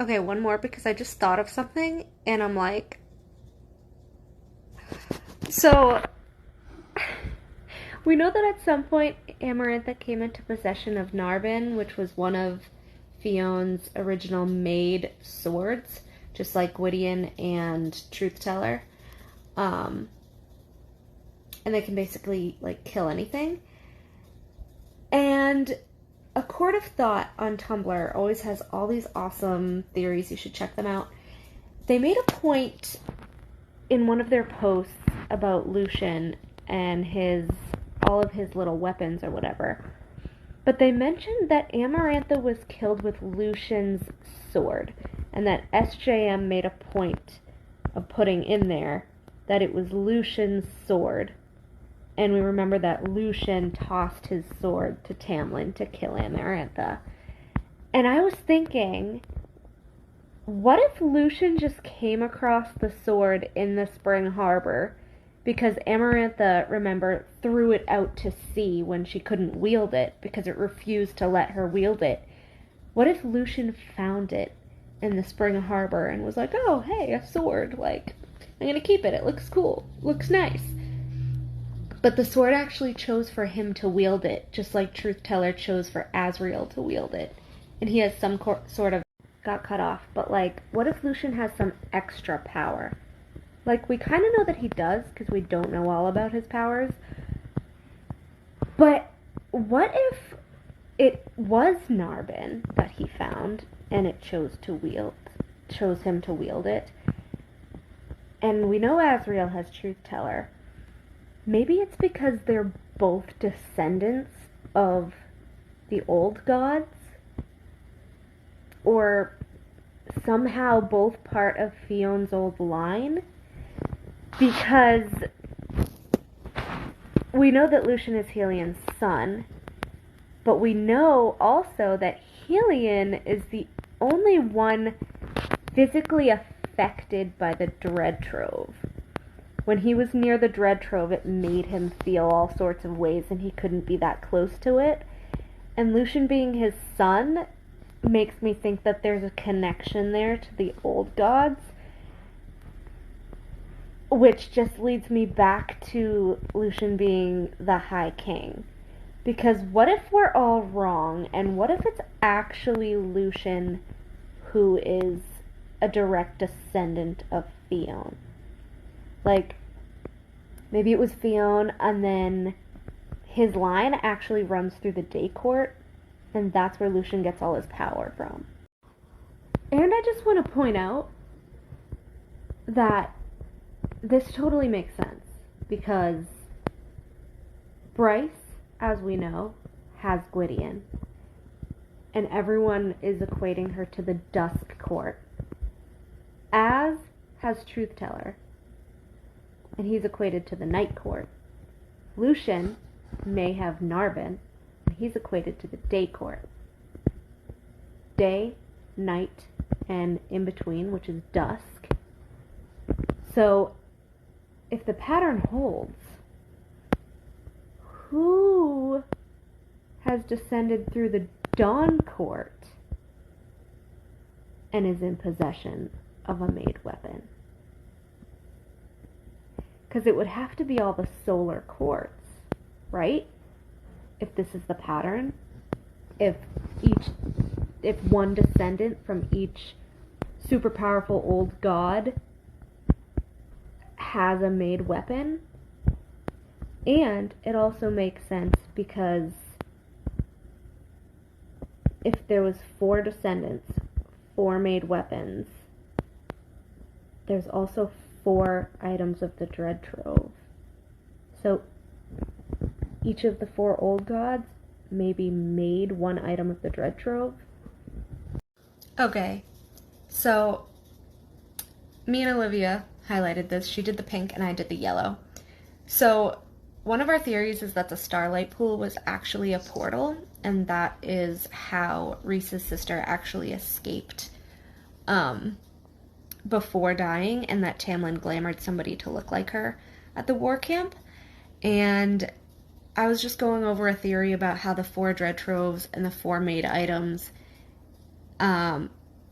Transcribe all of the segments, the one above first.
Okay, one more because I just thought of something and I'm like, so we know that at some point Amarantha came into possession of Narben, which was one of Fion's original made swords, just like Gwydion and Truth Teller. Um, and they can basically like kill anything. And A Court of Thought on Tumblr always has all these awesome theories. You should check them out. They made a point in one of their posts about Lucien and his all of his little weapons or whatever. But they mentioned that Amarantha was killed with Lucien's sword, and that SJM made a point of putting in there that it was Lucien's sword. And we remember that Lucien tossed his sword to Tamlin to kill Amarantha. And I was thinking, what if Lucien just came across the sword in the Spring Harbor because Amarantha, remember, threw it out to sea when she couldn't wield it because it refused to let her wield it? What if Lucien found it in the Spring Harbor and was like, oh, hey, a sword, like, I'm gonna keep it, it looks cool, looks nice. But the sword actually chose for him to wield it, just like Truth Teller chose for Asriel to wield it. And he has some sort of got cut off. But like, what if Lucien has some extra power? Like, we kind of know that he does, because we don't know all about his powers. But what if it was Narben that he found, and it chose him to wield it? And we know Asriel has Truth Teller. Maybe it's because they're both descendants of the old gods? Or somehow both part of Fion's old line? Because we know that Lucien is Helian's son, but we know also that Helian is the only one physically affected by the Dread Trove. When he was near the Dread Trove, it made him feel all sorts of ways, and he couldn't be that close to it. And Lucien being his son makes me think that there's a connection there to the old gods, which just leads me back to Lucien being the High King. Because what if we're all wrong, and what if it's actually Lucien who is a direct descendant of Fion? Like, maybe it was Fion, and then his line actually runs through the Day Court, and that's where Lucien gets all his power from. And I just want to point out that this totally makes sense, because Bryce, as we know, has Gwydion, and everyone is equating her to the Dusk Court. Az has Truth Teller, and he's equated to the Night Court. Lucien may have Narben, and he's equated to the Day Court. Day, night, and in between, which is dusk. So, if the pattern holds, who has descended through the Dawn Court and is in possession of a made weapon? Because it would have to be all the solar courts, right? If this is the pattern. If one descendant from each super powerful old god has a made weapon. And it also makes sense because if there was 4 descendants, 4 made weapons, there's also 4 items of the Dread Trove. So each of the 4 old gods maybe made 1 item of the Dread Trove. Okay, so me and Olivia highlighted this. She did the pink and I did the yellow. So one of our theories is that the Starlight Pool was actually a portal, and that is how Rhys's sister actually escaped before dying, and that Tamlin glamored somebody to look like her at the war camp. And I was just going over a theory about how the 4 Dread Troves and the 4 made items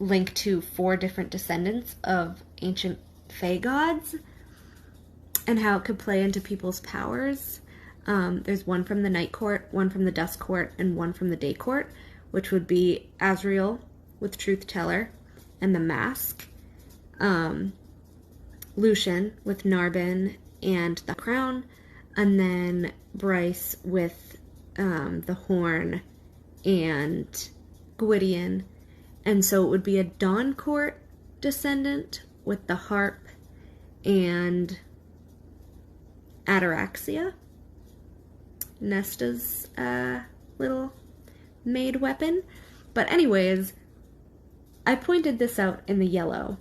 link to 4 different descendants of ancient fae gods and how it could play into people's powers. There's one from the Night Court, one from the Dusk Court, and one from the Day Court, which would be Azrael with Truth Teller and the Mask, Lucien with Narben and the Crown, and then Rhys with the Horn and Gwydion. And so it would be a Dawn Court descendant with the Harp and Ataraxia, Nesta's little maid weapon. But anyways, I pointed this out in the yellow.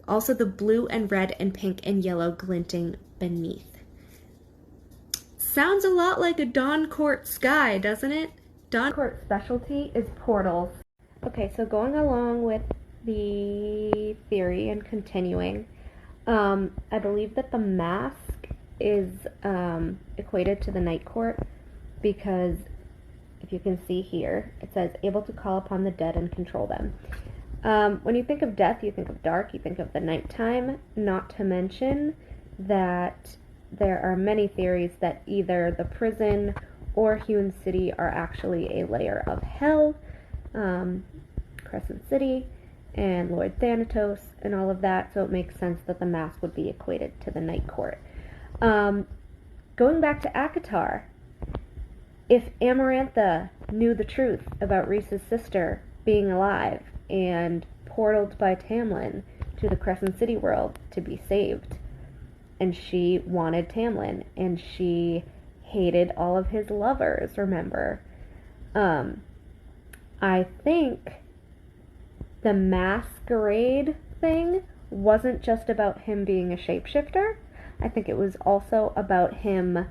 Also the blue and red and pink and yellow glinting beneath. Sounds a lot like a Dawn Court sky, doesn't it? Dawn Court specialty is portals. Okay, so going along with the theory and continuing, I believe that the mask is equated to the Night Court because if you can see here, it says able to call upon the dead and control them. When you think of death, you think of dark, you think of the nighttime, not to mention that there are many theories that either the prison or Hewn City are actually a layer of hell, Crescent City, and Lord Thanatos, and all of that, so it makes sense that the mask would be equated to the Night Court. Going back to ACOTAR, if Amarantha knew the truth about Rhys's sister being alive and portaled by Tamlin to the Crescent City world to be saved, and she wanted Tamlin, and she hated all of his lovers, remember? I think the masquerade thing wasn't just about him being a shapeshifter. I think it was also about him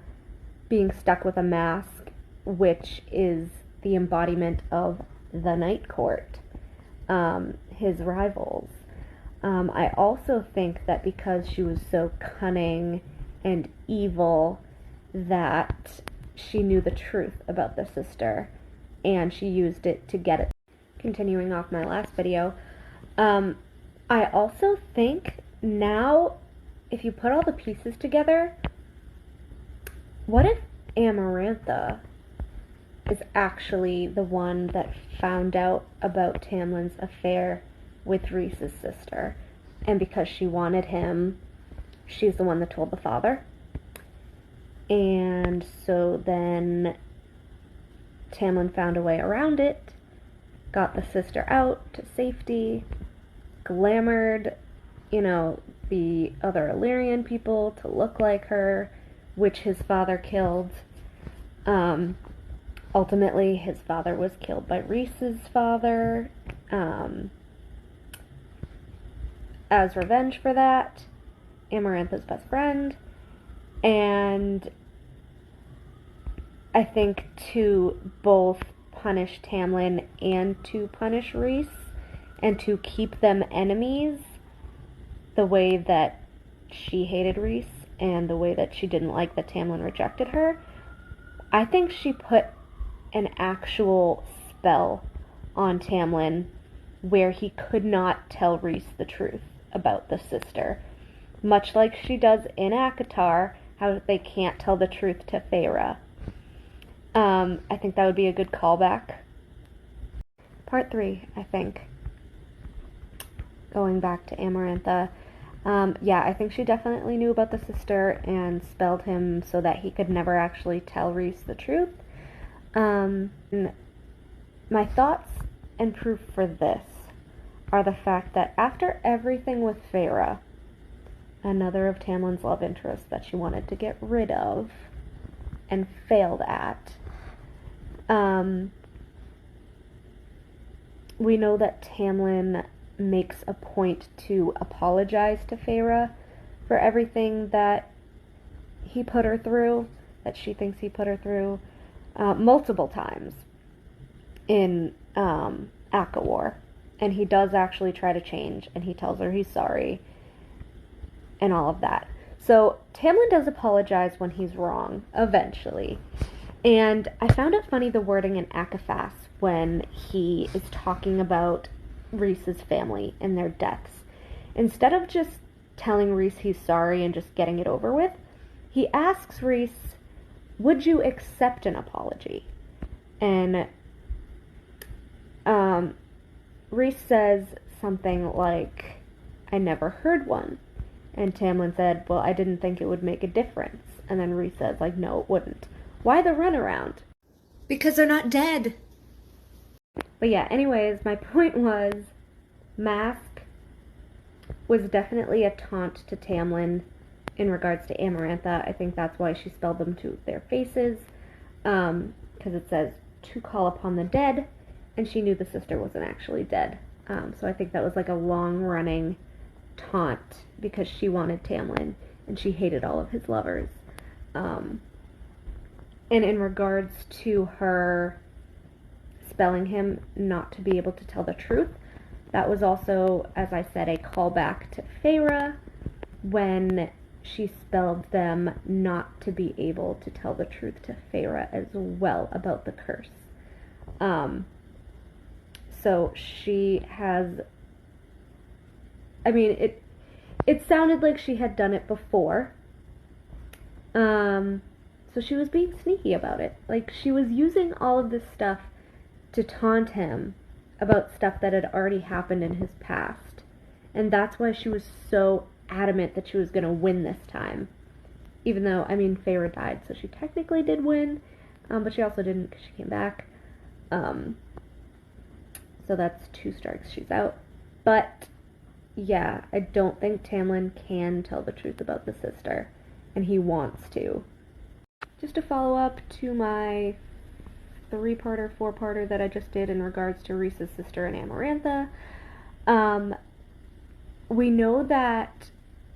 being stuck with a mask, which is the embodiment of the Night Court, his rivals. I also think that because she was so cunning and evil that she knew the truth about the sister, and she used it to get it. Continuing off my last video, I also think now, if you put all the pieces together, what if Amarantha is actually the one that found out about Tamlin's affair with Rhys's sister, and because she wanted him, she's the one that told the father? And so then Tamlin found a way around it, got the sister out to safety, glamored, the other Illyrian people to look like her, which his father killed. Ultimately, his father was killed by Rhys's father, as revenge for that, Amarantha's best friend, and I think to both punish Tamlin and to punish Rhys, and to keep them enemies, the way that she hated Rhys, and the way that she didn't like that Tamlin rejected her, I think she put an actual spell on Tamlin where he could not tell Rhys the truth about the sister. Much like she does in ACOTAR, how they can't tell the truth to Feyre. I think that would be a good callback. Part 3, I think. Going back to Amarantha. I think she definitely knew about the sister and spelled him so that he could never actually tell Rhys the truth. My thoughts and proof for this are the fact that after everything with Feyre, another of Tamlin's love interests that she wanted to get rid of and failed at, we know that Tamlin makes a point to apologize to Feyre for everything that he put her through, that she thinks he put her through, multiple times in ACOWAR. And he does actually try to change, and he tells her he's sorry, and all of that. So Tamlin does apologize when he's wrong, eventually. And I found it funny, the wording in ACOFAS when he is talking about Rhys's family and their deaths. Instead of just telling Rhys he's sorry and just getting it over with, he asks Rhys, would you accept an apology? And Rhys says something like, I never heard one. And Tamlin said, well, I didn't think it would make a difference. And then Rhys says, like, no, it wouldn't. Why the runaround? Because they're not dead. But yeah, anyways, my point was, Mask was definitely a taunt to Tamlin in regards to Amarantha. I think that's why she spelled them to their faces, because it says, to call upon the dead, and she knew the sister wasn't actually dead. So I think that was like a long-running taunt, because she wanted Tamlin, and she hated all of his lovers. And in regards to her spelling him not to be able to tell the truth, that was also, as I said, a callback to Feyre when she spelled them not to be able to tell the truth to Feyre as well about the curse. So she has, I mean, it sounded like she had done it before. So she was being sneaky about it. Like, she was using all of this stuff to taunt him about stuff that had already happened in his past. And that's why she was so adamant that she was going to win this time. Even though, I mean, Feyre died, so she technically did win. But she also didn't because she came back. So that's 2 strikes, she's out. But, yeah, I don't think Tamlin can tell the truth about the sister. And he wants to. Just to follow up to my 3-parter, 4-parter that I just did in regards to Rhys's sister and Amarantha. We know that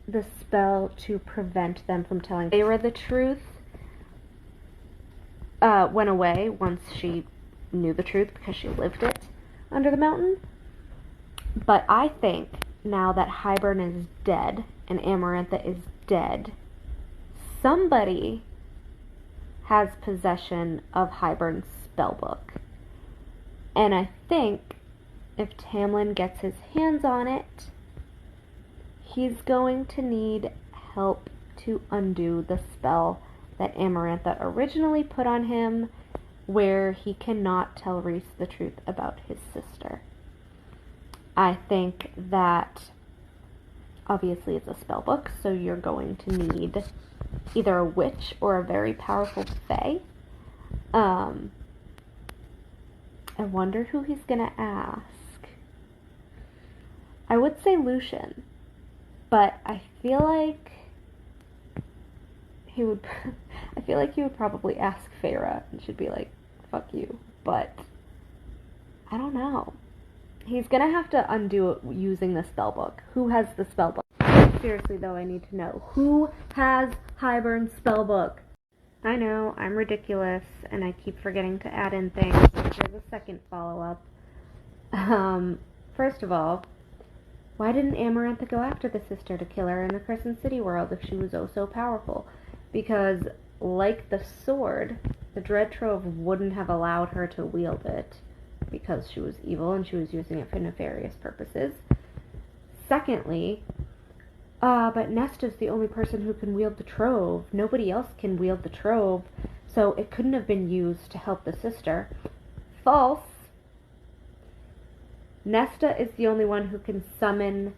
the spell to prevent them from telling Feyre the truth went away once she knew the truth because she lived it under the mountain. But I think now that Hybern is dead and Amarantha is dead, somebody has possession of Hybern's spellbook. And I think if Tamlin gets his hands on it, he's going to need help to undo the spell that Amarantha originally put on him, where he cannot tell Rhys the truth about his sister. I think that obviously it's a spellbook, so you're going to need either a witch or a very powerful fae. I wonder who he's gonna ask. I would say Lucien, but I feel like he would probably ask Feyre and she'd be like, fuck you. But I don't know. He's gonna have to undo it using the spellbook. Who has the spellbook? Seriously though, I need to know. Who has Hybern's spellbook? I know, I'm ridiculous, and I keep forgetting to add in things. There's a second follow-up. First of all, why didn't Amarantha go after the sister to kill her in the Crescent City world if she was oh so powerful? Because, like the sword, the Dread Trove wouldn't have allowed her to wield it because she was evil and she was using it for nefarious purposes. Secondly, but Nesta's the only person who can wield the Trove. Nobody else can wield the Trove, so it couldn't have been used to help the sister. False. Nesta is the only one who can summon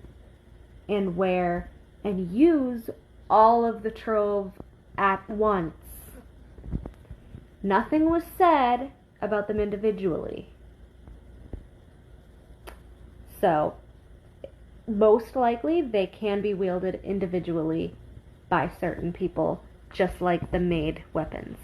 and wear and use all of the Trove at once. Nothing was said about them individually. So, most likely, they can be wielded individually by certain people, just like the made weapons.